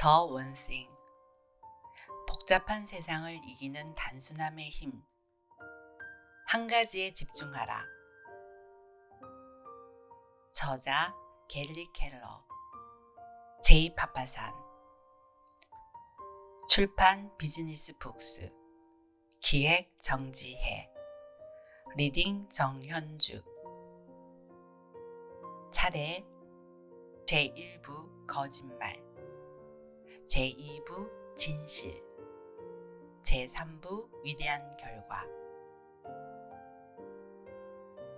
더 원싱. 복잡한 세상을 이기는 단순함의 힘. 한 가지에 집중하라. 저자 갤리 켈러. 제이 파파산. 출판 비즈니스 북스. 기획 정지혜. 리딩 정현주. 차례 제1부 거짓말, 제2부 진실, 제3부 위대한 결과.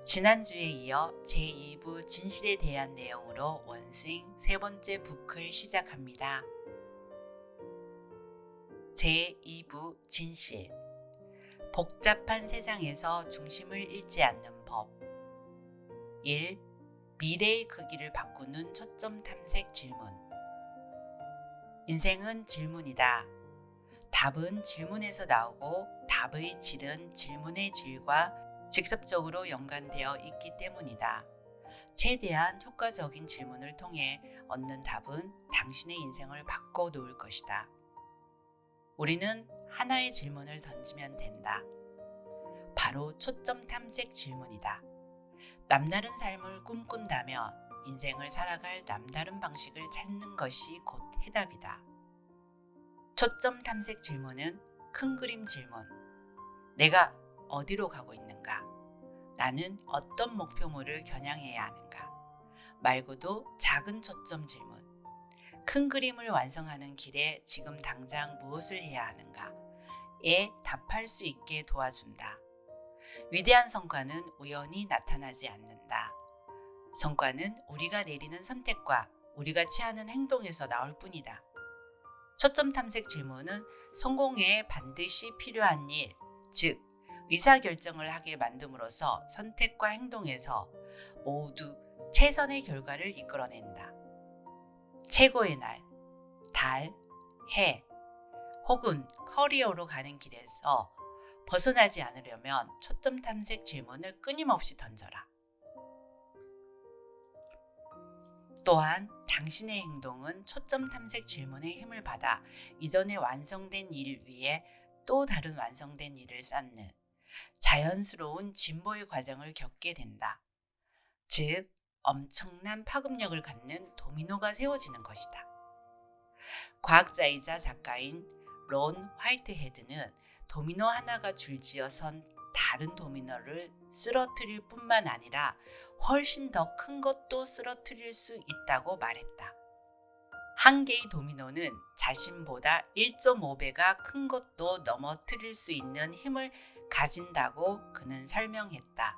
지난주에 이어 제2부 진실에 대한 내용으로 원싱 세 번째 북을 시작합니다. 제2부 진실. 복잡한 세상에서 중심을 잃지 않는 법. 1. 미래의 크기를 바꾸는 초점 탐색 질문. 인생은 질문이다. 답은 질문에서 나오고 답의 질은 질문의 질과 직접적으로 연관되어 있기 때문이다. 최대한 효과적인 질문을 통해 얻는 답은 당신의 인생을 바꿔놓을 것이다. 우리는 하나의 질문을 던지면 된다. 바로 초점 탐색 질문이다. 남다른 삶을 꿈꾼다며 인생을 살아갈 남다른 방식을 찾는 것이 곧 해답이다. 초점 탐색 질문은 큰 그림 질문. 내가 어디로 가고 있는가? 나는 어떤 목표물을 겨냥해야 하는가? 말고도 작은 초점 질문. 큰 그림을 완성하는 길에 지금 당장 무엇을 해야 하는가?에 답할 수 있게 도와준다. 위대한 성과는 우연히 나타나지 않는다. 성과는 우리가 내리는 선택과 우리가 취하는 행동에서 나올 뿐이다. 초점 탐색 질문은 성공에 반드시 필요한 일, 즉 의사결정을 하게 만듦으로써 선택과 행동에서 모두 최선의 결과를 이끌어낸다. 최고의 날, 달, 해 혹은 커리어로 가는 길에서 벗어나지 않으려면 초점 탐색 질문을 끊임없이 던져라. 또한 당신의 행동은 초점 탐색 질문의 힘을 받아 이전에 완성된 일 위에 또 다른 완성된 일을 쌓는 자연스러운 진보의 과정을 겪게 된다. 즉, 엄청난 파급력을 갖는 도미노가 세워지는 것이다. 과학자이자 작가인 론 화이트헤드는 도미노 하나가 줄지어 선 다른 도미노를 쓰러뜨릴 뿐만 아니라 훨씬 더 큰 것도 쓰러뜨릴 수 있다고 말했다. 한 개의 도미노는 자신보다 1.5배가 큰 것도 넘어뜨릴 수 있는 힘을 가진다고 그는 설명했다.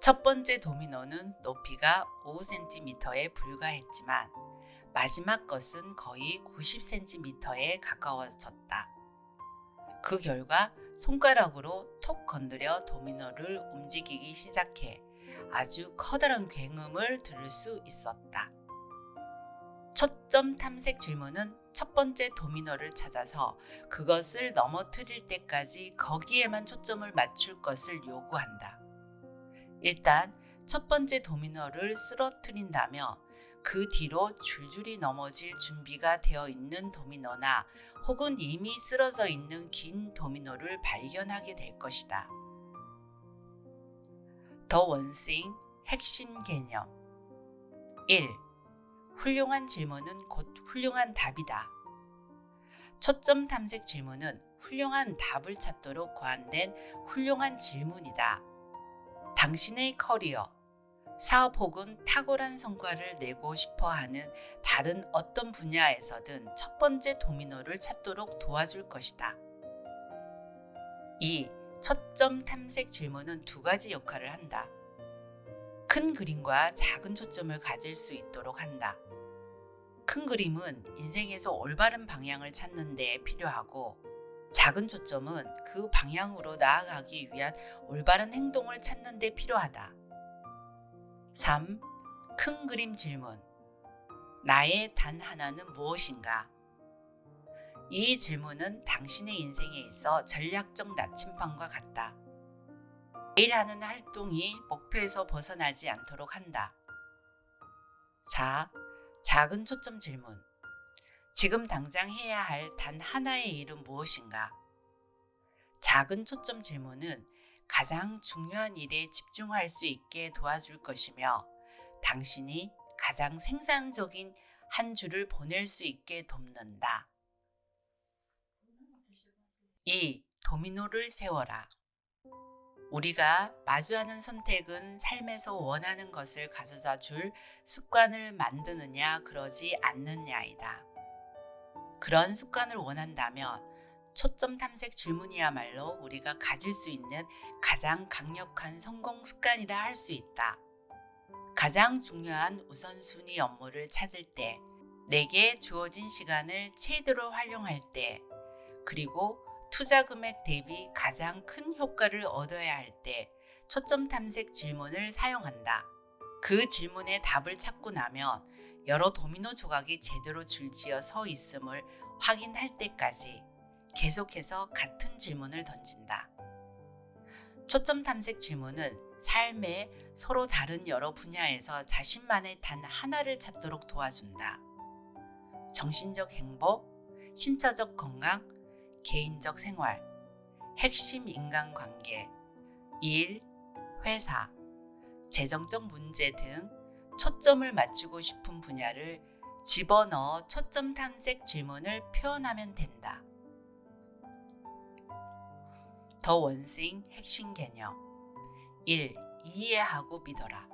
첫 번째 도미노는 높이가 5cm에 불과했지만 마지막 것은 거의 90cm에 가까워졌다. 그 결과 손가락으로 톡 건드려 도미노를 움직이기 시작해 아주 커다란 굉음을 들을 수 있었다. 초점 탐색 질문은 첫 번째 도미노를 찾아서 그것을 넘어뜨릴 때까지 거기에만 초점을 맞출 것을 요구한다. 일단 첫 번째 도미노를 쓰러뜨린다며 그 뒤로 줄줄이 넘어질 준비가 되어 있는 도미노나 혹은 이미 쓰러져 있는 긴 도미노를 발견하게 될 것이다. 더 원싱 핵심 개념 1. 훌륭한 질문은 곧 훌륭한 답이다. 초점 탐색 질문은 훌륭한 답을 찾도록 고안된 훌륭한 질문이다. 당신의 커리어, 사업 혹은 탁월한 성과를 내고 싶어 하는 다른 어떤 분야에서든 첫 번째 도미노를 찾도록 도와줄 것이다. 2. 초점 탐색 질문은 두 가지 역할을 한다. 큰 그림과 작은 초점을 가질 수 있도록 한다. 큰 그림은 인생에서 올바른 방향을 찾는 데 필요하고 작은 초점은 그 방향으로 나아가기 위한 올바른 행동을 찾는 데 필요하다. 3. 큰 그림 질문. 나의 단 하나는 무엇인가? 이 질문은 당신의 인생에 있어 전략적 나침반과 같다. 매일 하는 활동이 목표에서 벗어나지 않도록 한다. 4. 작은 초점 질문. 지금 당장 해야 할 단 하나의 일은 무엇인가? 작은 초점 질문은 가장 중요한 일에 집중할 수 있게 도와줄 것이며 당신이 가장 생산적인 한 주를 보낼 수 있게 돕는다. 2. 도미노를 세워라. 우리가 마주하는 선택은 삶에서 원하는 것을 가져다 줄 습관을 만드느냐 그러지 않느냐이다. 그런 습관을 원한다면 초점 탐색 질문이야말로 우리가 가질 수 있는 가장 강력한 성공 습관이라 할 수 있다. 가장 중요한 우선순위 업무를 찾을 때, 내게 주어진 시간을 최대로 활용할 때, 그리고 투자 금액 대비 가장 큰 효과를 얻어야 할 때 초점 탐색 질문을 사용한다. 그 질문에 답을 찾고 나면 여러 도미노 조각이 제대로 줄지어 서 있음을 확인할 때까지 계속해서 같은 질문을 던진다. 초점 탐색 질문은 삶의 서로 다른 여러 분야에서 자신만의 단 하나를 찾도록 도와준다. 정신적 행복, 신체적 건강, 개인적 생활, 핵심 인간관계, 일, 회사, 재정적 문제 등 초점을 맞추고 싶은 분야를 집어넣어 초점 탐색 질문을 표현하면 된다. 더 원싱 핵심 개념 1. 이해하고 믿어라.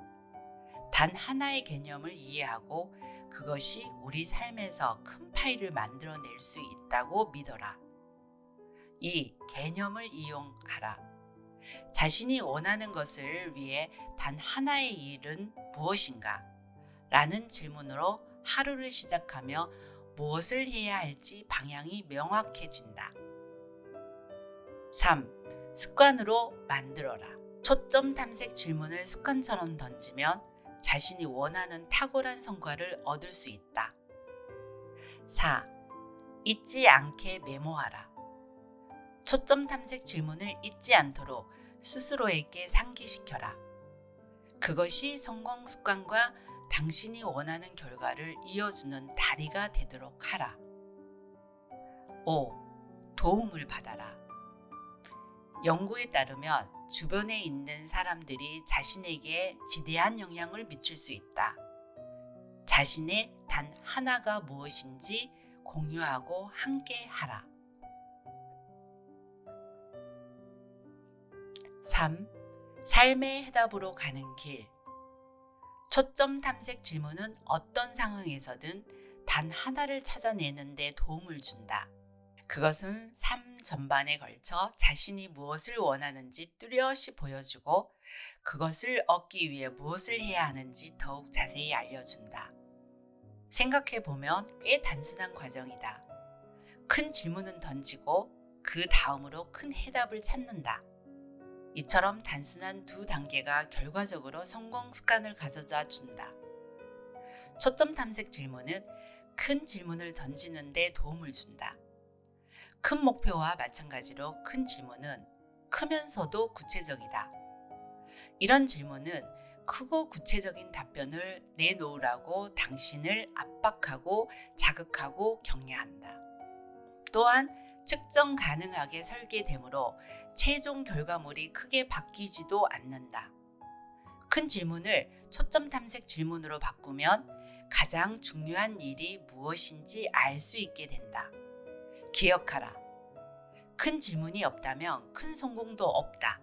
단 하나의 개념을 이해하고 그것이 우리 삶에서 큰 파일을 만들어낼 수 있다고 믿어라. 2. 개념을 이용하라. 자신이 원하는 것을 위해 단 하나의 일은 무엇인가? 라는 질문으로 하루를 시작하며 무엇을 해야 할지 방향이 명확해진다. 3. 습관으로 만들어라. 초점 탐색 질문을 습관처럼 던지면 자신이 원하는 탁월한 성과를 얻을 수 있다. 4. 잊지 않게 메모하라. 초점 탐색 질문을 잊지 않도록 스스로에게 상기시켜라. 그것이 성공 습관과 당신이 원하는 결과를 이어주는 다리가 되도록 하라. 5. 도움을 받아라. 연구에 따르면 주변에 있는 사람들이 자신에게 지대한 영향을 미칠 수 있다. 자신의 단 하나가 무엇인지 공유하고 함께 하라. 3. 삶의 해답으로 가는 길. 초점 탐색 질문은 어떤 상황에서든 단 하나를 찾아내는 데 도움을 준다. 그것은 삶 전반에 걸쳐 자신이 무엇을 원하는지 뚜렷이 보여주고 그것을 얻기 위해 무엇을 해야 하는지 더욱 자세히 알려준다. 생각해보면 꽤 단순한 과정이다. 큰 질문은 던지고 그 다음으로 큰 해답을 찾는다. 이처럼 단순한 두 단계가 결과적으로 성공 습관을 가져다 준다. 초점 탐색 질문은 큰 질문을 던지는 데 도움을 준다. 큰 목표와 마찬가지로 큰 질문은 크면서도 구체적이다. 이런 질문은 크고 구체적인 답변을 내놓으라고 당신을 압박하고 자극하고 격려한다. 또한 측정 가능하게 설계되므로 최종 결과물이 크게 바뀌지도 않는다. 큰 질문을 초점 탐색 질문으로 바꾸면 가장 중요한 일이 무엇인지 알 수 있게 된다. 기억하라. 큰 질문이 없다면 큰 성공도 없다.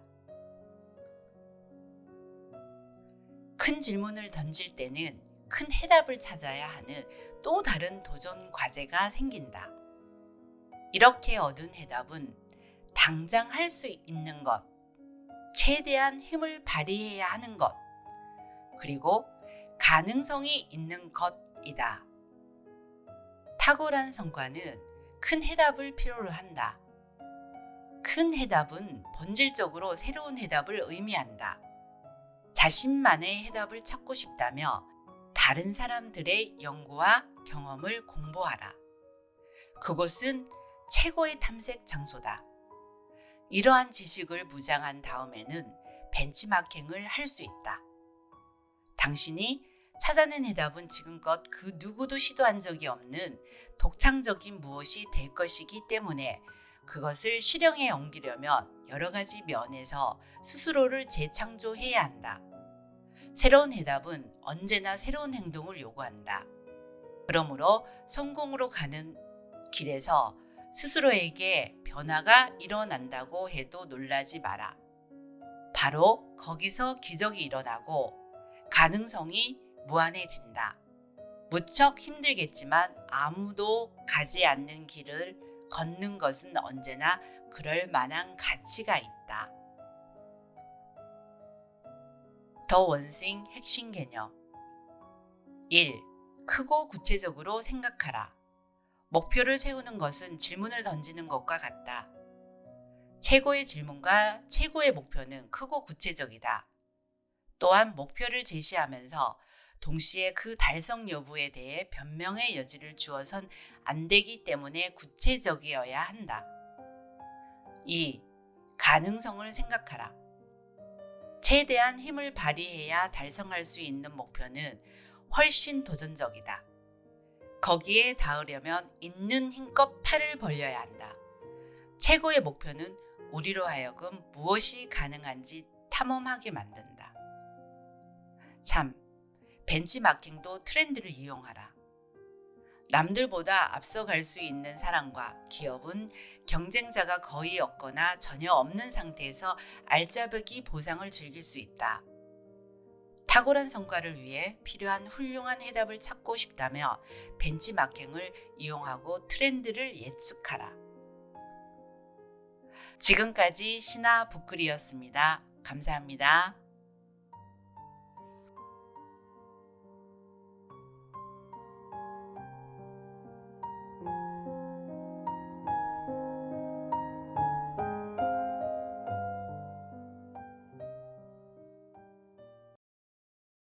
큰 질문을 던질 때는 큰 해답을 찾아야 하는 또 다른 도전 과제가 생긴다. 이렇게 얻은 해답은 당장 할 수 있는 것, 최대한 힘을 발휘해야 하는 것, 그리고 가능성이 있는 것이다. 탁월한 성과는 큰 해답을 필요로 한다. 큰 해답은 본질적으로 새로운 해답을 의미한다. 자신만의 해답을 찾고 싶다며 다른 사람들의 연구와 경험을 공부하라. 그곳은 최고의 탐색 장소다. 이러한 지식을 무장한 다음에는 벤치마킹을 할 수 있다. 당신이 찾아낸 해답은 지금껏 그 누구도 시도한 적이 없는 독창적인 무엇이 될 것이기 때문에 그것을 실행에 옮기려면 여러 가지 면에서 스스로를 재창조해야 한다. 새로운 해답은 언제나 새로운 행동을 요구한다. 그러므로 성공으로 가는 길에서 스스로에게 변화가 일어난다고 해도 놀라지 마라. 바로 거기서 기적이 일어나고 가능성이 무한해진다. 무척 힘들겠지만 아무도 가지 않는 길을 걷는 것은 언제나 그럴 만한 가치가 있다. 더 원싱 핵심 개념 1. 크고 구체적으로 생각하라. 목표를 세우는 것은 질문을 던지는 것과 같다. 최고의 질문과 최고의 목표는 크고 구체적이다. 또한 목표를 제시하면서 동시에 그 달성 여부에 대해 변명의 여지를 주어선 안 되기 때문에 구체적이어야 한다. 2. 가능성을 생각하라. 최대한 힘을 발휘해야 달성할 수 있는 목표는 훨씬 도전적이다. 거기에 닿으려면 있는 힘껏 팔을 벌려야 한다. 최고의 목표는 우리로 하여금 무엇이 가능한지 탐험하게 만든다. 3. 벤치마킹도 트렌드를 이용하라. 남들보다 앞서갈 수 있는 사람과 기업은 경쟁자가 거의 없거나 전혀 없는 상태에서 알짜배기 보상을 즐길 수 있다. 탁월한 성과를 위해 필요한 훌륭한 해답을 찾고 싶다며 벤치마킹을 이용하고 트렌드를 예측하라. 지금까지 신화 북글이었습니다. 감사합니다.